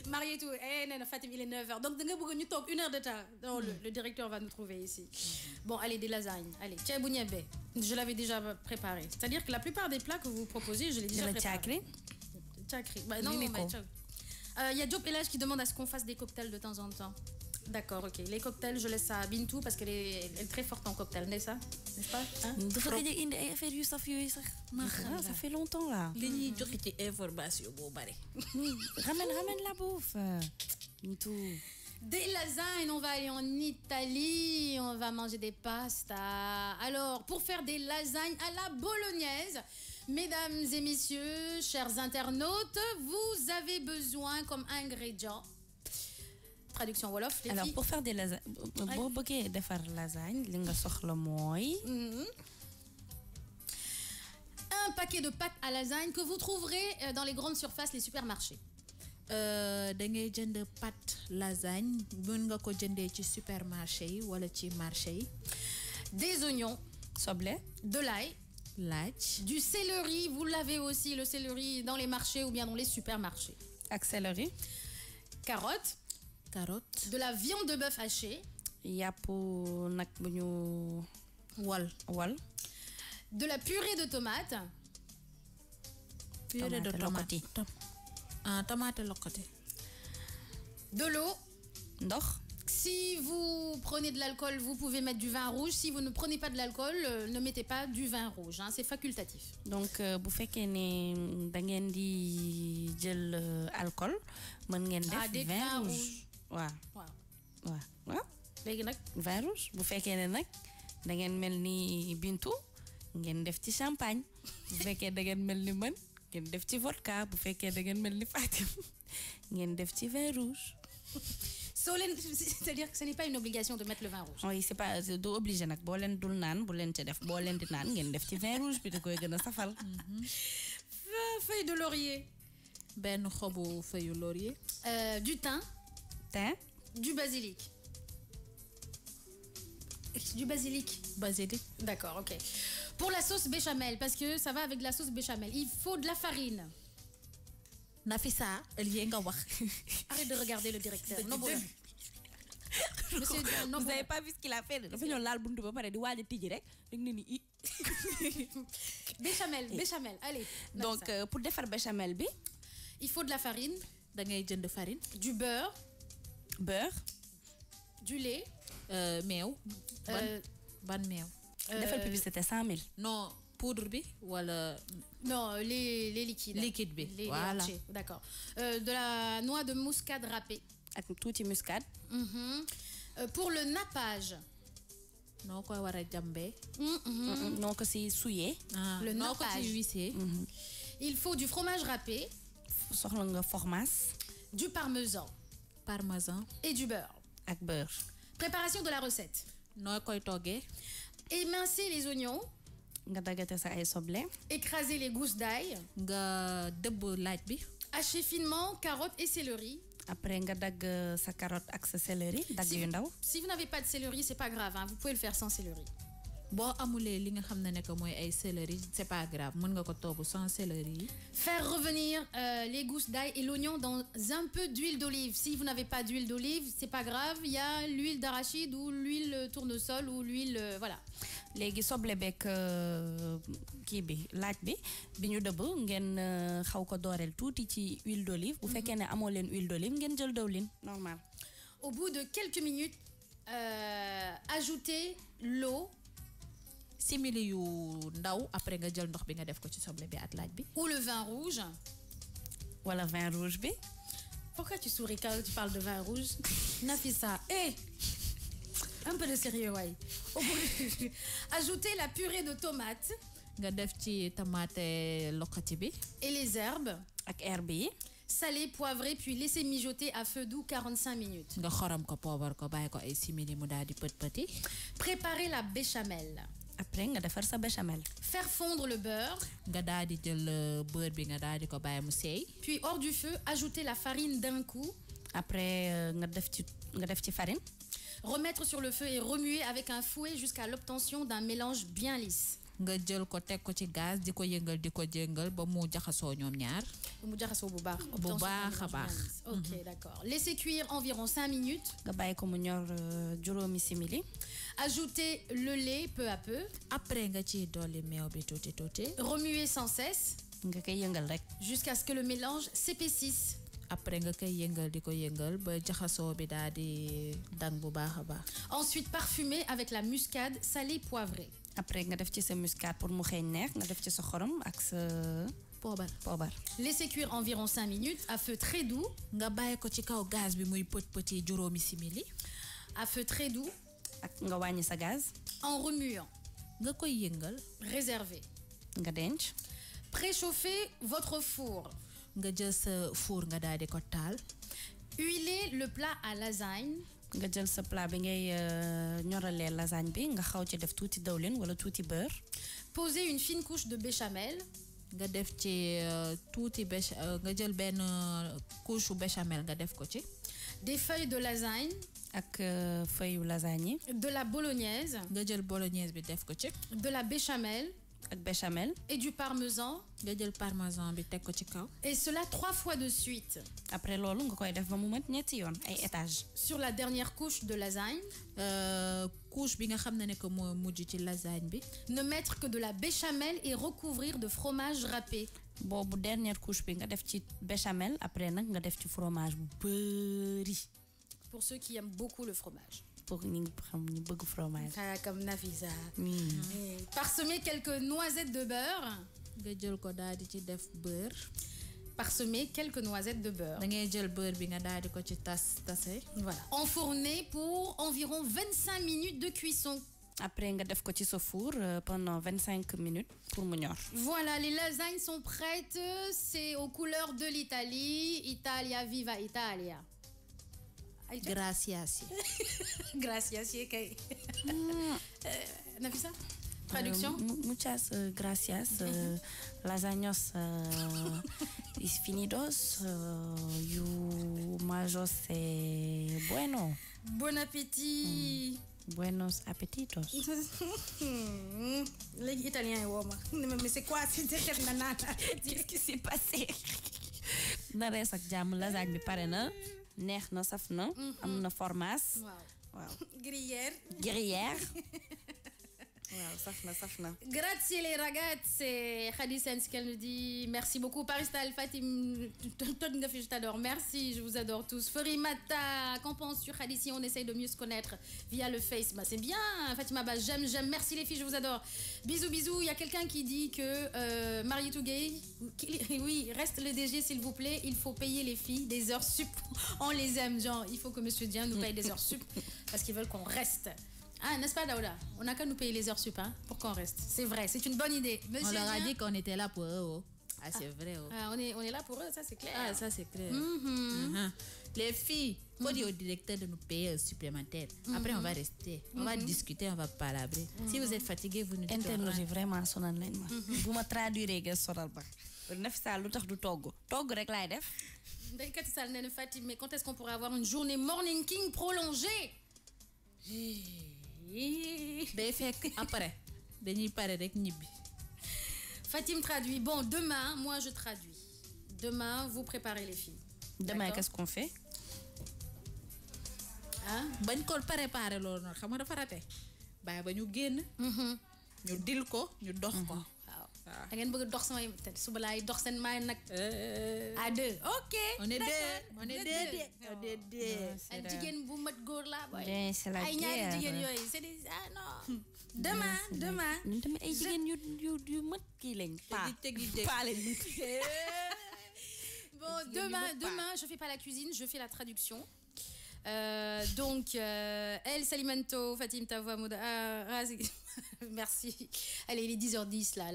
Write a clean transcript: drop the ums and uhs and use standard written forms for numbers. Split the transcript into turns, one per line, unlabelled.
Marié tout. Fatim, il est 9h. Donc, nous talk 1 heure de temps. Non, le directeur va nous trouver ici. Bon, allez, des lasagnes. Allez, je l'avais déjà préparé. C'est-à-dire que la plupart des plats que vous proposez, je l'ai déjà préparé. Tchakri. Bah, non, mais il y a Job Elage qui demande à ce qu'on fasse des cocktails de temps en temps. D'accord, ok. Les cocktails, je laisse ça à Bintou parce qu'elle est très forte en cocktail, n'est-ce pas?
Ça fait longtemps là. Ramène la bouffe.
Des lasagnes, on va aller en Italie, on va manger des pastas. Alors, pour faire des lasagnes à la bolognaise, mesdames et messieurs, chers internautes, vous avez besoin comme ingrédient. Traduction Wolof.
Alors, pour faire des lasagnes, de faire lasagne,
un paquet de pâtes à lasagne que vous trouverez dans les grandes surfaces, les supermarchés.
Da ngay jënd pâte lasagne mën nga ko jëndee ci supermarché yi wala ci marché yi.
Des oignons,
soble,
de l'ail, du céleri, vous l'avez aussi le céleri dans les marchés ou bien dans les supermarchés.
Ak céleri,
carottes, de la viande de bœuf hachée,
yàpp nag bu ñu wal,
de la purée de tomates,
tomate lokoté,
de l'eau,
ndox.
Si vous prenez de l'alcool, vous pouvez mettre du vin rouge. Si vous ne prenez pas de l'alcool, ne mettez pas du vin rouge. Hein, c'est facultatif.
Donc, bu fekkee ne da ngeen di jël alcool, mën ngeen def vin rouge. Waaw.
Léegi nag
vin rouge. Bu fekkee ne nag da ngeen mel ni Bintu, ngeen def ci champagne. Bu fekkee da ngeen mel ni man, ngeen def ci vodka. Bu fekkee da ngeen mel ni Fatim, ngeen def ci vin rouge.
C'est-à-dire que ce n'est pas une obligation de mettre le vin rouge.
Oui, c'est pas obligé nak bo len dul nan bu len ci def bo len di nan ngeen def ci vin rouge bi da koy gëna safal.
Feuille de laurier.
Ben xobu feuille laurier.
Du thym. Du basilic. Du basilic. D'accord, ok. Pour la sauce béchamel, parce que ça va avec la sauce béchamel, il faut de la farine.
Nafissa,
arrête de regarder le directeur. Non, bon.
Monsieur, non, vous n'avez pas vu ce qu'il a fait.
Béchamel, allez.
Donc, pour faire béchamel,
il faut de la farine, du beurre, du lait,
meew, ban meew.
Defal publicité 100 000.
Non. Poudre bi wala
non les liquides
bi
voilà d'accord de la noix de muscade râpée
ak tuuti muscade
pour le nappage
noo koy war a jambee
noo ko si suyee
le nappage il faut du fromage râpé
soxla nga fromage
du parmesan et du beurre
ak beurre
préparation de la recette
noo koy toggee
émincer les oignons
nga dagate sa ay soble
écraser les gousses d'ail
nga dëbb laaj bi
hacher finement carottes et céleri
après nga dag sa carotte ak sa céleri dag yu ndaw
si vous n'avez pas de céleri c'est pas grave hein, vous pouvez le faire sans céleri
boo amulee li nga xam ne nekk mooy ay céleri c'est pas grave mën nga ko togg sans céleri
faire revenir les gousses d'ail et l'oignon dans un peu d'huile d'olive si vous n'avez pas d'huile d'olive c'est pas grave il y a l'huile d'arachide ou l'huile tournesol ou l'huile voilà
léegi soble beeg kii bi laaj bi bi ñu dëbb ngeen xaw ko dooreel tuuti ci huile d'olive bu fekkee ne amoo leen huile d'olive ngeen jël dawlin normal.
Au bout de quelques minutes ajoutez l'eau
simili yu ndaw après nga jël ndox bi nga def ko ci soble bi ak laaj bi
ou le vin rouge
wala vin rouge bi.
Pourquoi tu souris quand tu parles de vin rouge? Nafissa, un peu de sérieux, ouais. Ajoutez la purée de tomates.
Nga def ci tomate lokati bi.
Et les herbes.
Ak herbe yi.
Salez, poivrez, puis laissez mijoter à feu doux 45 minutes.
Nga xorom ko poobar ko bàyyi ko ay simili mu daal di pët-pëti.
Préparez la béchamel.
Après nga defar sa béchamel.
Faire fondre le beurre.
Nga daal di jël beurre bi nga daal di ko bàyyi mu seey.
Puis hors du feu, ajoutez la farine d'un coup.
Après nga def ci farine.
Remettre sur le feu et remuer avec un fouet jusqu'à l'obtention d'un mélange bien lisse.
nga jël ko teg ko ci gaz di ko yëngal ba mu jaxasoo ñoom ñaar.
bu jaxasoo bu baax.
bu baax a baax.
ok d'accord. Laissez cuire environ 5 minutes.
nga bàyyi ko mu ñor juróomi simili.
Ajoutez le lait peu à peu.
après nga ciy dolli meew bi tuuti tuuti.
Remuer sans cesse.
nga koy yëngal rek.
jusqu'à ce que le mélange s'épaississe.
après nga koy yëngal di ko yëngal ba jaxasoo bi daal di dang bu baax a baax.
Ensuite parfumer avec la muscade salée poivrée.
après nga def ci sa muscade pour mu xeeñ neex nga def ci sa xorom ak sa poobar.
Laissez cuire environ 5 minutes à feu très doux.
nga bàyyi ko ci kaw gaz bi muy pëti juróomi simili.
À feu très doux.
ak nga wàññi sa gaz.
En remuant.
nga koy yëngal.
Réserver.
nga denc.
Préchauffez votre four.
nga jël sa four nga daal di ko taal.
Huilez le plat à lasagne.
nga jël sa plat bi ngay ñoralee lasagne bi nga xaw ci def tuuti dawlin wala tuuti beurre.
Posez une fine couche de béchamel.
nga def ci tuuti nga jël benn couche béchamel nga def ko ci.
Des feuilles de lasagne.
ak feuille lasagne.
De la bolognaise.
nga jël bolognaise bi def ko ci.
De la béchamel.
ak béchamel.
Et du parmesan.
nga jël parmesan bi teg ko ci kaw.
Et cela 3 fois de suite.
après loolu nga koy def ba mu mat ñetti yoon ay étage.
Sur la dernière couche de lasagne.
couche bi nga xam ne que moo mujj ci lasagne bi.
Ne mettre que de la béchamel et recouvrir de fromage râpé.
boobu dernière couche bi nga def ci béchamel après nag nga def ci fromage bu bëri.
Pour ceux qui aiment beaucoup le fromage.
pour ñi xam ñu bëgg fromage.
Comme Nafisa. Parsemer quelques noisettes de beurre.
nga jël ko daal di ci def beurre.
Parsemer quelques noisettes de beurre.
da ngay jël beurre bi nga daal di ko ci tase.
Voilà. Enfourner pour environ 25 minutes de cuisson.
après nga def ko ci sa four pendant 25 minutes pour mu ñor.
Voilà, les lasagnes sont prêtes. C'est aux couleurs de l'Italie. Italia, viva Italia.
Gracias.
Gracias, kay. Nafisa? Traduction?
Muchas gracias. Lasagnos finidos. You majos bueno.
Bon appétit.
Buenos appetitos.
Les Italiens, mais c'est quoi cette nana?
Qu'est-ce qui s'est passé? na rees ak jàmm lasagne bi pare na. neex na saf na. am na formaas.
waaw gruyère.
waaw saf na.
Grazie les ragazze. Khady Sens qu'elle nous dit merci beaucoup. Paristal Fatim, je t'adore. Merci, je vous adore tous. Ferimata, qu'en penses-tu Khady? Si on essaye de mieux se connaître via le Face, bah c'est bien. Fatima, bah j'aime. Merci les filles, je vous adore. Bisous. Il y a quelqu'un qui dit que Mariétou Gay, oui, reste le DG s'il vous plaît. Il faut payer les filles des heures sup. On les aime, genre il faut que Monsieur Dian nous paye des heures sup parce qu'ils veulent qu'on reste. Ah, n'est-ce pas, Daouda? On n'a qu'à nous payer les heures sup, hein, pour qu'on reste. C'est vrai, c'est une bonne idée. Monsieur
on leur a
Dian,
dit qu'on était là pour eux. Ah, c'est vrai.
Ah, on est là pour eux, ça c'est clair.
Ah, ça c'est clair. Les filles, faut dire au directeur de nous payer un supplémentaire. Après, on va rester. On va discuter, on va palabrer. Si vous êtes fatigué, vous nous dites.
Interroger vraiment sonal nañ ma. bu ma traduire nga sonal ba. Nafisa lu tax du togg rek laay def.
Ndeye Kati Sall nee na Fatim, mais quand est-ce qu'on pourrait avoir une journée Morning King prolongée?
day fekk après dañuy pare rek ñibbi.
Fatim traduit. Bon, demain, moi je traduis. Demain, vous préparez les filles.
Demain, qu'est-ce qu'on fait?
Hein?
bañ ko préparer loolu noonu xam nga dafa raté. bàyyi ba ñu génn. ñu dil ko ñu dox ko.
da ngeen bëgg dox samay suba laay dox seen maay nag. à deux. ok.
on est deux.
ak jigéen bu mat góor laa booy.
c'est la
ay ñaari jigéen yooyu c'est des non. demain.
ñun tamit ay jigéen yu mat kii lañ. pas lañ.
Bon, demain, je fais pas la cuisine, je fais la traduction. Donc, El Salimento, Fatim Tavoua Mouda. Merci. Allez, il est 10h10 là.